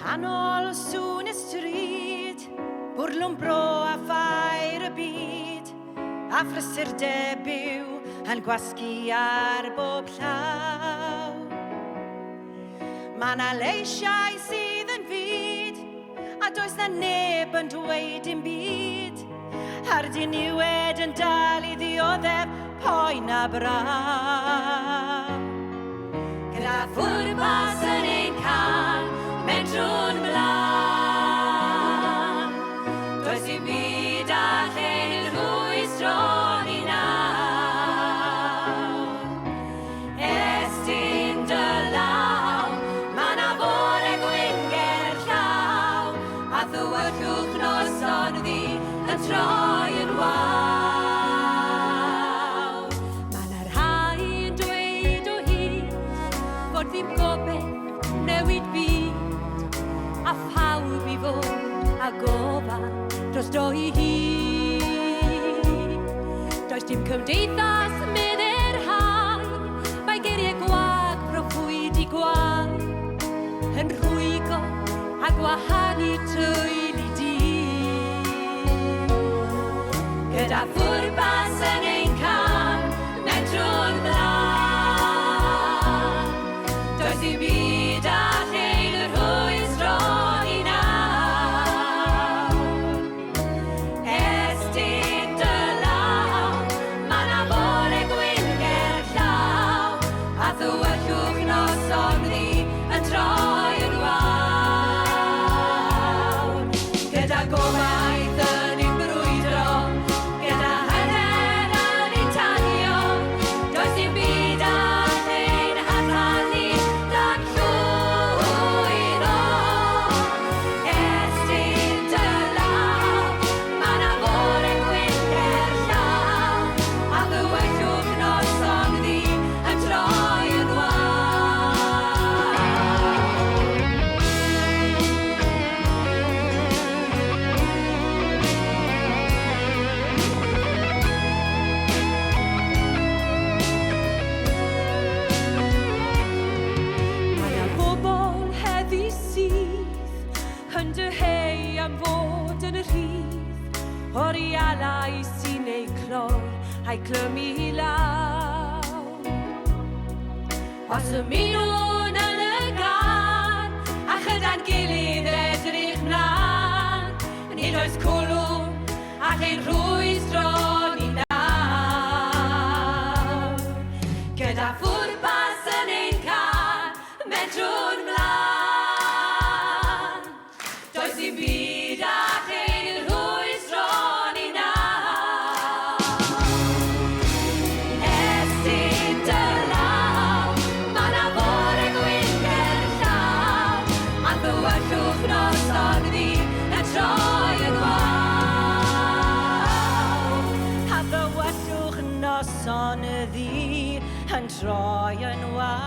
Canol sŵn y stryd, bwrlwm bro a ffair y byd, a phrysur debyw yn gwasgu ar bob llaw. Mae 'na leisiau sydd yn fyd, a does na neb yn dweud dim byd. A'r diniwed yn dal I ddioddef poen a braw. Gyda phwrpas yn ein cael, medrwn mlaen. Does dim byd a chen rhwystron I nawr. Estyn dy law, ma' 'na fore gwyn ger llaw, a ddywyllwch noson ddi yn troi yn wawr. Ma' 'na rhai yn dweud o hyd fod ddim gobeith newid byd, a phawb I fod a gofal dros doi hyd. Does dim cymdeithas meddurhau, mae geiriau gwag proffwyd I gwaed, yn rhwygo a gwahanu teulu dydd. Gyda phwrpas yn ein cael, medrwn mlaen. Does dim byd a chen yr rhwystron I nawr. Estyn dy law, ma' 'na fore gwyn ger llaw, a ddywyllwch noson ddi yn troi yn wawr. Gyda gobaith yn ein brwydro, gyda hyder yn ein tanio, does dim byd a chen hadlannu dan llwyddo. Estyn dy law, ma' 'na fore gwyn ger llaw, a ddywyllwch noson ddi yn troi yn wawr. Mae 'na bobl heddi sydd yn dyheu am fod yn y rhydd, o'r ialau sy'n ei cloi a'i clymu I law. Os ymunwn yn y gar, a Gyda'n Gilydd edrych mlaen, nid oes cwlwm a chen rhwystron I nawr. Gyda phwrpas yn ein cael, medrwn mlaen. Does dim byd a chen rhwystron I nawr. Estyn dy law, ma' 'na fore gwyn ger llaw, a ddywyllwch noson ddi yn troi yn wawr. A ddywyllwch noson ddi yn troi yn wawr.